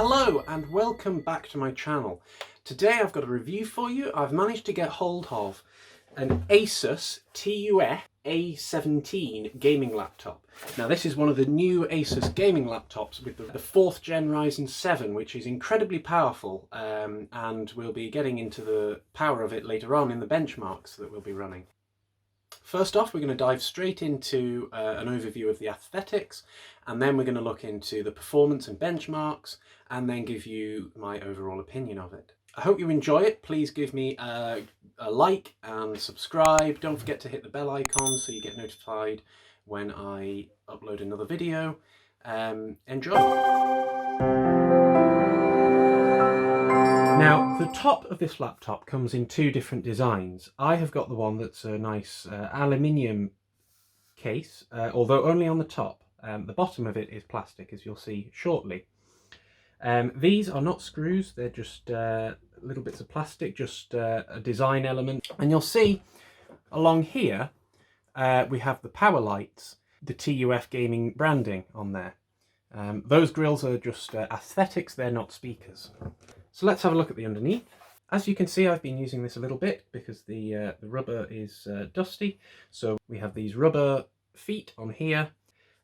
Hello and welcome back to my channel. Today I've got a review for you. I've managed to get hold of an ASUS TUF A17 gaming laptop. Now this is one of the new ASUS gaming laptops with the 4th gen Ryzen 7, which is incredibly powerful, and we'll be getting into the power of it later on in the benchmarks that we'll be running. First off, we're going to dive straight into an overview of the aesthetics, and then we're going to look into the performance and benchmarks, and then give you my overall opinion of it. I hope you enjoy it. Please give me a like and subscribe. Don't forget to hit the bell icon so you get notified when I upload another video. Enjoy! Now, the top of this laptop comes in two different designs. I have got the one that's a nice aluminium case, although only on the top. The bottom of it is plastic, as you'll see shortly. These are not screws, they're just little bits of plastic, just a design element. And you'll see along here, we have the power lights, the TUF gaming branding on there. Those grills are just aesthetics, they're not speakers. So let's have a look at the underneath. As you can see, I've been using this a little bit because the rubber is dusty. So we have these rubber feet on here,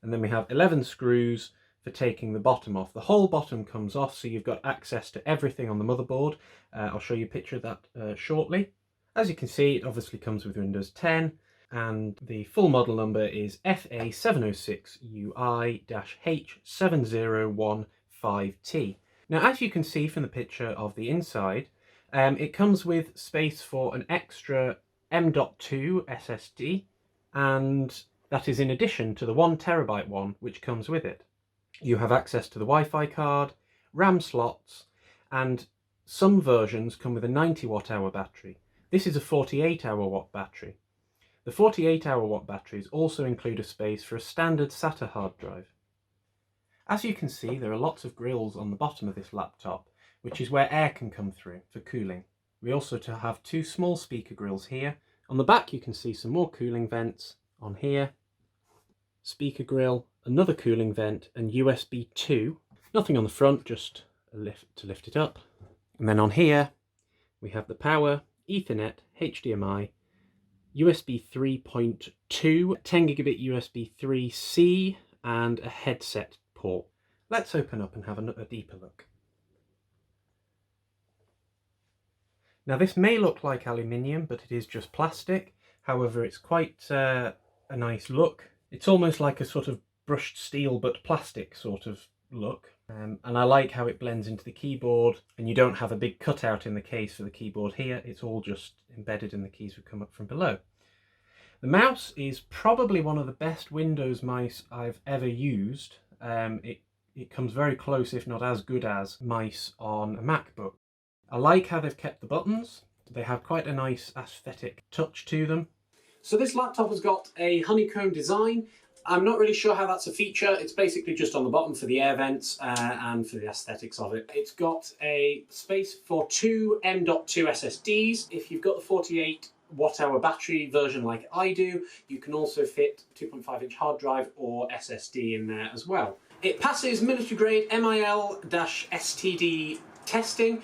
and then we have 11 screws for taking the bottom off. The whole bottom comes off, so you've got access to everything on the motherboard. I'll show you a picture of that shortly. As you can see, it obviously comes with Windows 10, and the full model number is FA706UI-H7015T. Now, as you can see from the picture of the inside, it comes with space for an extra M.2 SSD, and that is in addition to the 1TB one which comes with it. You have access to the Wi-Fi card, RAM slots, and some versions come with a 90 watt-hour battery. This is a 48-hour watt battery. The 48-hour watt batteries also include a space for a standard SATA hard drive. As you can see, there are lots of grills on the bottom of this laptop, which is where air can come through for cooling. We also have two small speaker grills here. On the back you can see some more cooling vents on here, speaker grill, another cooling vent, and USB 2. Nothing on the front, just a lift to lift it up. And then on here we have the power, Ethernet, HDMI, USB 3.2, 10 gigabit USB 3C, and a headset port. Let's open up and have a deeper look. Now this may look like aluminium, but it is just plastic. However, it's quite a nice look. It's almost like a sort of brushed steel but plastic sort of look. And I like how it blends into the keyboard, and you don't have a big cutout in the case for the keyboard here. It's all just embedded and the keys would come up from below. The mouse is probably one of the best Windows mice I've ever used. It comes very close, if not as good as, mice on a MacBook. I like how they've kept the buttons. They have quite a nice aesthetic touch to them. So this laptop has got a honeycomb design. I'm not really sure how that's a feature. It's basically just on the bottom for the air vents and for the aesthetics of it. It's got a space for two M.2 SSDs. If you've got the 48 watt-hour battery version like I do, you can also fit 2.5-inch hard drive or SSD in there as well. It passes military-grade MIL-STD testing.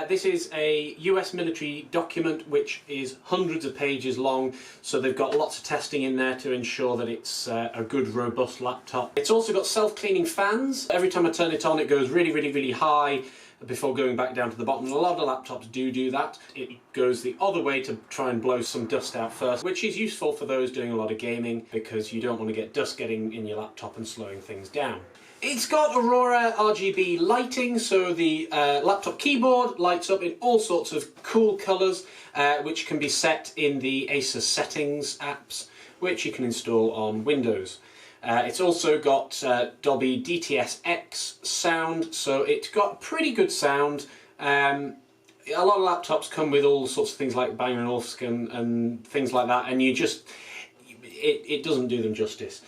This is a US military document which is hundreds of pages long, so they've got lots of testing in there to ensure that it's a good, robust laptop. It's also got self-cleaning fans. Every time I turn it on, it goes really, really, really high before going back down to the bottom. A lot of laptops do that. It goes the other way to try and blow some dust out first, which is useful for those doing a lot of gaming because you don't want to get dust getting in your laptop and slowing things down. It's got Aurora RGB lighting, so the laptop keyboard lights up in all sorts of cool colours, which can be set in the ASUS settings apps, which you can install on Windows. It's also got Dolby DTS-X sound, so it's got pretty good sound. A lot of laptops come with all sorts of things like Bang & Olufsen and things like that, and it doesn't do them justice.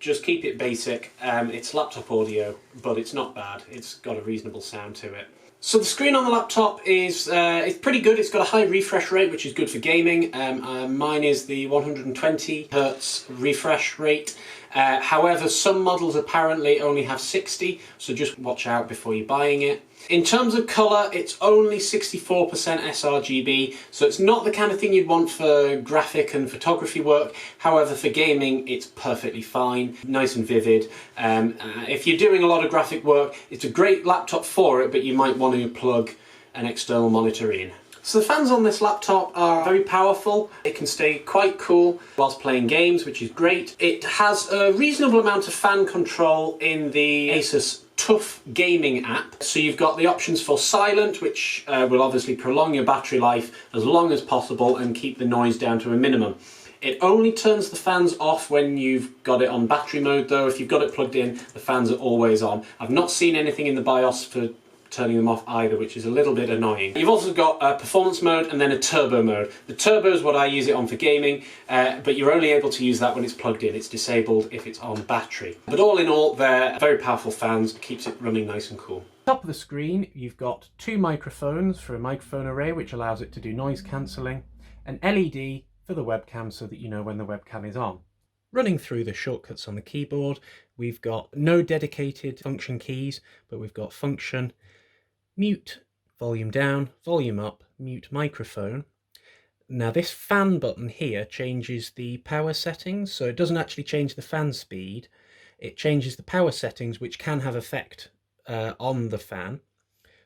Just keep it basic. It's laptop audio, but it's not bad. It's got a reasonable sound to it. So the screen on the laptop is it's pretty good. It's got a high refresh rate, which is good for gaming. Mine is the 120 Hz refresh rate. However, some models apparently only have 60, so just watch out before you're buying it. In terms of colour, it's only 64% sRGB, so it's not the kind of thing you'd want for graphic and photography work. However, for gaming, it's perfectly fine, nice and vivid. If you're doing a lot of graphic work, it's a great laptop for it, but you might want to plug an external monitor in. So the fans on this laptop are very powerful. It can stay quite cool whilst playing games, which is great. It has a reasonable amount of fan control in the ASUS TUF gaming app. So you've got the options for silent, which will obviously prolong your battery life as long as possible and keep the noise down to a minimum. It only turns the fans off when you've got it on battery mode though. If you've got it plugged in, the fans are always on. I've not seen anything in the BIOS for turning them off either, which is a little bit annoying. You've also got a performance mode and then a turbo mode. The turbo is what I use it on for gaming, but you're only able to use that when it's plugged in. It's disabled if it's on battery. But all in all, they're very powerful fans, keeps it running nice and cool. Top of the screen, you've got two microphones for a microphone array, which allows it to do noise cancelling, an LED for the webcam so that you know when the webcam is on. Running through the shortcuts on the keyboard, we've got no dedicated function keys, but we've got function, mute, volume down, volume up, mute microphone. Now this fan button here changes the power settings, so it doesn't actually change the fan speed, it changes the power settings which can have effect on the fan.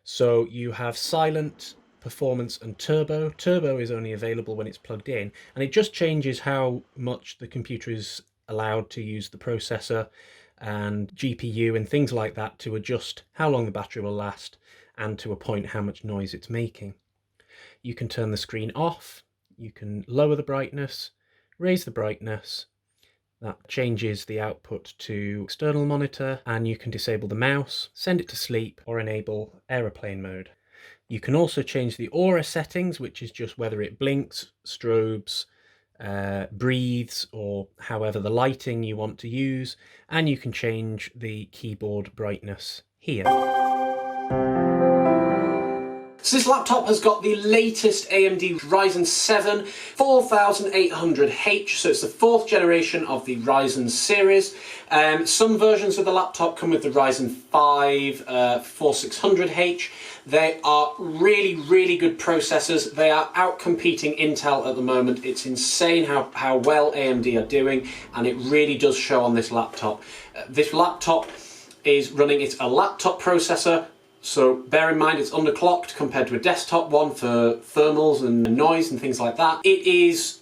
So you have silent, performance and turbo. Turbo is only available when it's plugged in, and it just changes how much the computer is allowed to use the processor and GPU and things like that to adjust how long the battery will last and to a point how much noise it's making. You can turn the screen off, you can lower the brightness, raise the brightness, that changes the output to external monitor, and you can disable the mouse, send it to sleep or enable aeroplane mode. You can also change the aura settings, which is just whether it blinks, strobes, breathes, or however the lighting you want to use, and you can change the keyboard brightness here. So this laptop has got the latest AMD Ryzen 7 4800H, so it's the 4th generation of the Ryzen series. Some versions of the laptop come with the Ryzen 5 4600H. They are really good processors. They are out-competing Intel at the moment. It's insane how well AMD are doing, and it really does show on this laptop. This laptop is running, it's a laptop processor, so bear in mind it's underclocked compared to a desktop one for thermals and noise and things like that. It is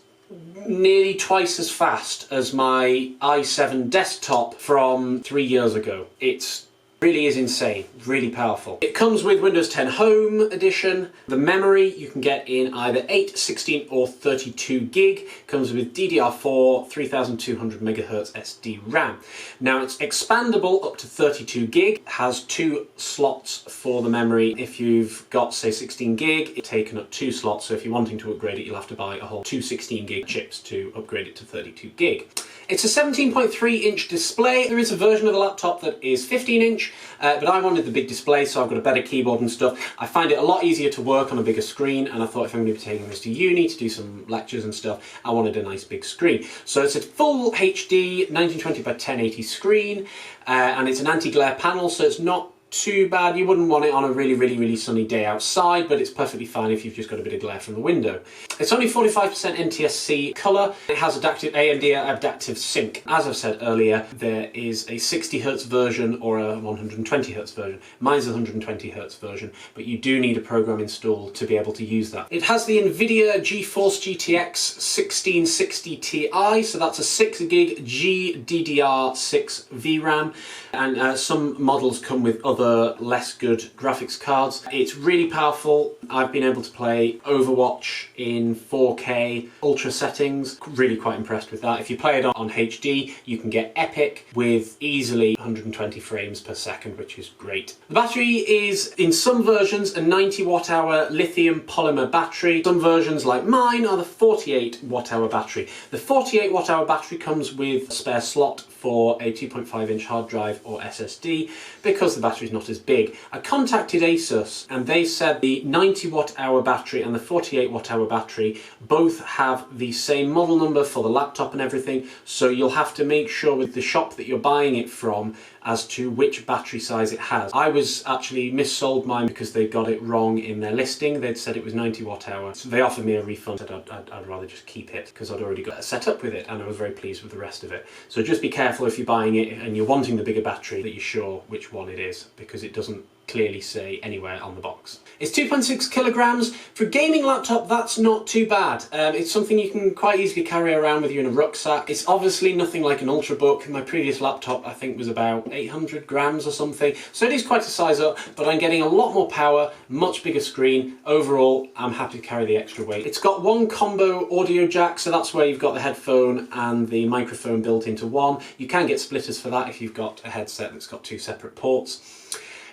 nearly twice as fast as my i7 desktop from 3 years ago. It really is insane, really powerful. It comes with Windows 10 Home Edition. The memory you can get in either 8, 16 or 32 gig. Comes with DDR4 3200 MHz SD RAM. Now it's expandable up to 32 gig, has 2 slots for the memory. If you've got say 16 gig, it's taken up 2 slots, so if you're wanting to upgrade it you'll have to buy a whole 2 16 gig chips to upgrade it to 32 gig. It's a 17.3 inch display. There is a version of the laptop that is 15 inch, but I wanted the big display, so I've got a better keyboard and stuff. I find it a lot easier to work on a bigger screen, and I thought if I'm going to be taking this to uni to do some lectures and stuff, I wanted a nice big screen. So it's a full HD 1920 by 1080 screen, and it's an anti-glare panel, so it's not too bad. You wouldn't want it on a really sunny day outside, but it's perfectly fine if you've just got a bit of glare from the window. It's only 45% NTSC colour. It has AMD Adaptive Sync. As I've said earlier, there is a 60Hz version or a 120Hz version. Mine's a 120Hz version, but you do need a program installed to be able to use that. It has the Nvidia GeForce GTX 1660 Ti, so that's a 6 gig GDDR6 VRAM, and some models come with other less good graphics cards. It's really powerful. I've been able to play Overwatch in 4K ultra settings. Really quite impressed with that. If you play it on HD, you can get epic with easily 120 frames per second, which is great. The battery is, in some versions, a 90 watt hour lithium polymer battery. Some versions, like mine, are the 48 watt hour battery. The 48 watt hour battery comes with a spare slot for a 2.5 inch hard drive or SSD, because the battery battery's not as big. I contacted ASUS and they said the 90 watt hour battery and the 48 watt hour battery both have the same model number for the laptop and everything, so you'll have to make sure with the shop that you're buying it from as to which battery size it has. I was actually missold mine because they got it wrong in their listing. They'd said it was 90 watt hour. So they offered me a refund. I'd rather just keep it because I'd already got set up with it and I was very pleased with the rest of it. So just be careful if you're buying it and you're wanting the bigger battery that you're sure which one it is, because it doesn't clearly say anywhere on the box. It's 2.6 kilograms. For a gaming laptop, that's not too bad. It's something you can quite easily carry around with you in a rucksack. It's obviously nothing like an Ultrabook. My previous laptop, I think, was about 800 grams or something. So it is quite a size up, but I'm getting a lot more power, much bigger screen. Overall, I'm happy to carry the extra weight. It's got one combo audio jack, so that's where you've got the headphone and the microphone built into one. You can get splitters for that if you've got a headset that's got two separate ports.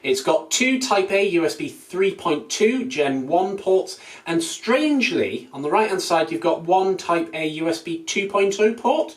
It's got two Type A USB 3.2 Gen 1 ports, and strangely, on the right hand side, you've got one Type A USB 2.0 port.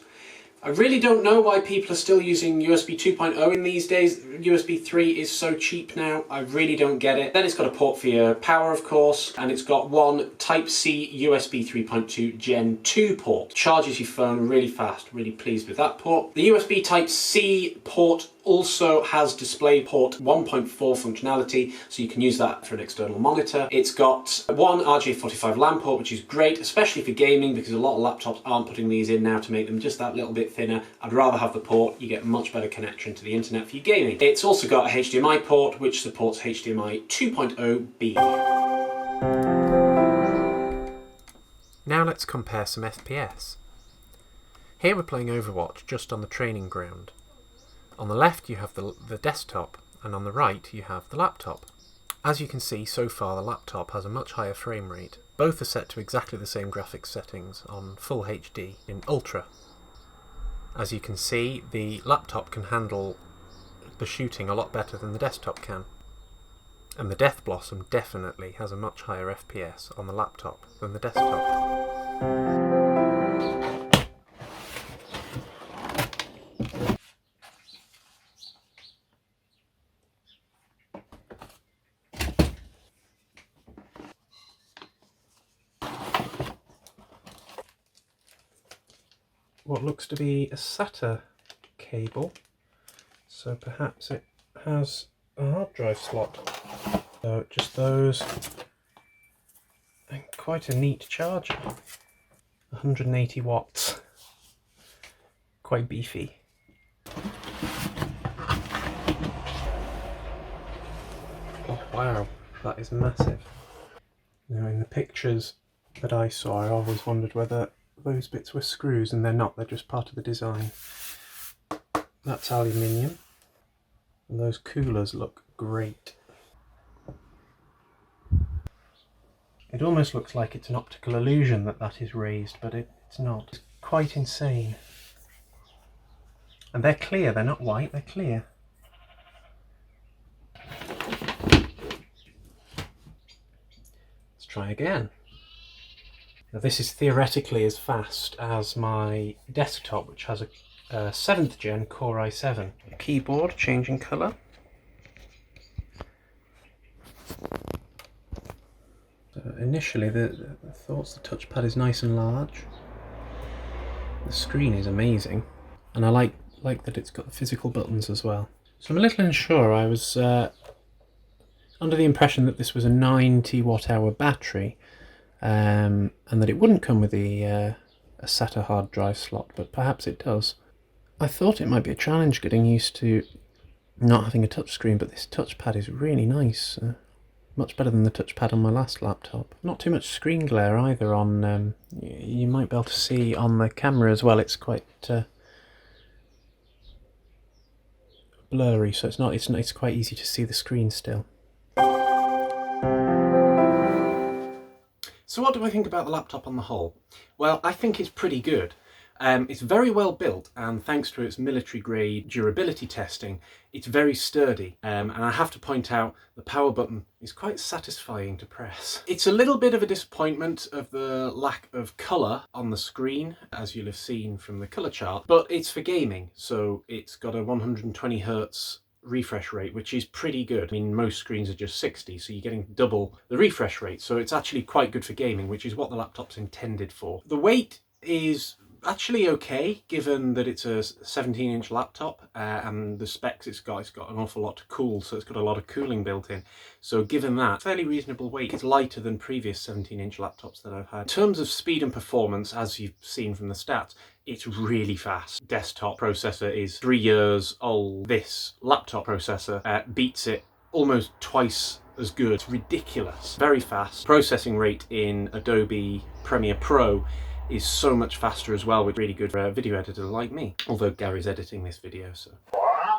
I really don't know why people are still using USB 2.0 in these days. USB 3 is so cheap now, I really don't get it. Then it's got a port for your power, of course, and it's got one Type C USB 3.2 Gen 2 port. Charges your phone really fast, really pleased with that port. The USB Type C port also has DisplayPort 1.4 functionality, so you can use that for an external monitor. It's got one RJ45 LAN port, which is great, especially for gaming, because a lot of laptops aren't putting these in now to make them just that little bit thinner. I'd rather have the port. You get much better connection to the internet for your gaming. It's also got a HDMI port, which supports HDMI 2.0B. Now let's compare some FPS. Here we're playing Overwatch just on the training ground. On the left you have the desktop, and on the right you have the laptop. As you can see, so far the laptop has a much higher frame rate. Both are set to exactly the same graphics settings on Full HD in Ultra. As you can see, the laptop can handle the shooting a lot better than the desktop can. And the Death Blossom definitely has a much higher FPS on the laptop than the desktop. What looks to be a SATA cable, so perhaps it has a hard drive slot. So just those, and quite a neat charger, 180 watts, quite beefy. Oh wow, that is massive. Now in the pictures that I saw, I always wondered whether those bits were screws, and they're not, they're just part of the design. That's aluminium, and those coolers look great. It almost looks like it's an optical illusion that is raised, but it's not. It's quite insane. And they're clear, they're not white, they're clear. Let's try again. Now this is theoretically as fast as my desktop, which has a 7th gen Core i7. Keyboard changing colour. So initially the thoughts the touchpad is nice and large. The screen is amazing, and I like that it's got the physical buttons as well. So I'm a little unsure. I was under the impression that this was a 90 watt hour battery, and that it wouldn't come with a SATA hard drive slot, but perhaps it does. I thought it might be a challenge getting used to not having a touchscreen, but this touchpad is really nice. Much better than the touchpad on my last laptop. Not too much screen glare either on, you might be able to see on the camera as well, it's quite blurry, so it's quite easy to see the screen still. So what do I think about the laptop on the whole? Well, I think it's pretty good. It's very well built, and thanks to its military grade durability testing, it's very sturdy. And I have to point out, the power button is quite satisfying to press. It's a little bit of a disappointment of the lack of colour on the screen, as you'll have seen from the colour chart, but it's for gaming, so it's got a 120 Hz refresh rate, which is pretty good. I mean, most screens are just 60, so you're getting double the refresh rate. So it's actually quite good for gaming, which is what the laptop's intended for. The weight is actually okay, given that it's a 17-inch laptop and the specs it's got an awful lot to cool, so it's got a lot of cooling built in. So given that, fairly reasonable weight. It's lighter than previous 17-inch laptops that I've had. In terms of speed and performance, as you've seen from the stats, it's really fast. Desktop processor is 3 years old. This laptop processor beats it almost twice as good. It's ridiculous. Very fast. Processing rate in Adobe Premiere Pro is so much faster as well, which is really good for a video editor like me. Although Gary's editing this video, so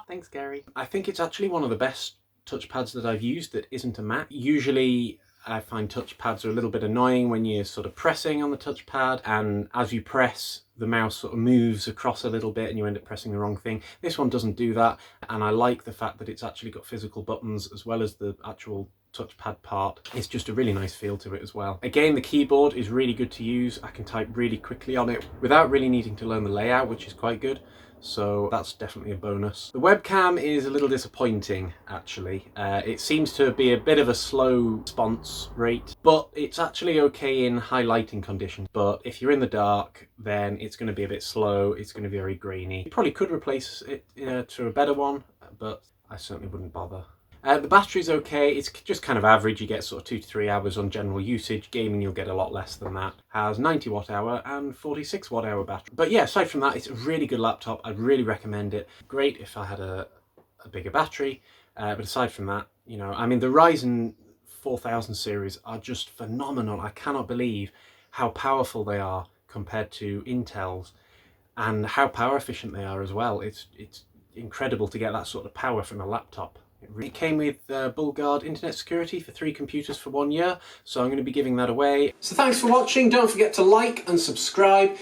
thanks, Gary. I think it's actually one of the best touchpads that I've used that isn't a Mac. Usually I find touchpads are a little bit annoying when you're sort of pressing on the touchpad, and as you press, the mouse sort of moves across a little bit and you end up pressing the wrong thing. This one doesn't do that, and I like the fact that it's actually got physical buttons as well as the actual touchpad part. It's just a really nice feel to it as well. Again, the keyboard is really good to use. I can type really quickly on it without really needing to learn the layout, which is quite good. So that's definitely a bonus. The webcam is a little disappointing, actually. It seems to be a bit of a slow response rate, but it's actually okay in high lighting conditions. But if you're in the dark, then it's going to be a bit slow. It's going to be very grainy. You probably could replace it to a better one, but I certainly wouldn't bother. The battery's okay, it's just kind of average. You get sort of 2 to 3 hours on general usage. Gaming, you'll get a lot less than that. Has 90 watt hour and 46 watt hour battery. But yeah, aside from that, it's a really good laptop. I'd really recommend it. Great if I had a bigger battery, but aside from that, you know, I mean, the Ryzen 4000 series are just phenomenal. I cannot believe how powerful they are compared to Intel's, and how power efficient they are as well. It's incredible to get that sort of power from a laptop. It came with BullGuard internet security for 3 computers for 1 year, so I'm going to be giving that away. So thanks for watching. Don't forget to like and subscribe.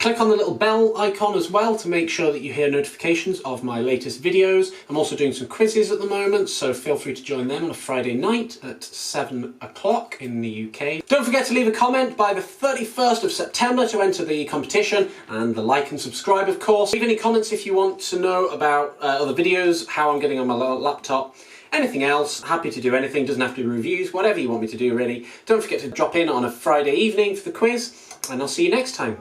Click on the little bell icon as well to make sure that you hear notifications of my latest videos. I'm also doing some quizzes at the moment, so feel free to join them on a Friday night at 7 o'clock in the UK. Don't forget to leave a comment by the 31st of September to enter the competition, and the like and subscribe, of course. Leave any comments if you want to know about other videos, how I'm getting on my laptop, anything else. Happy to do anything, doesn't have to be reviews, whatever you want me to do really. Don't forget to drop in on a Friday evening for the quiz, and I'll see you next time.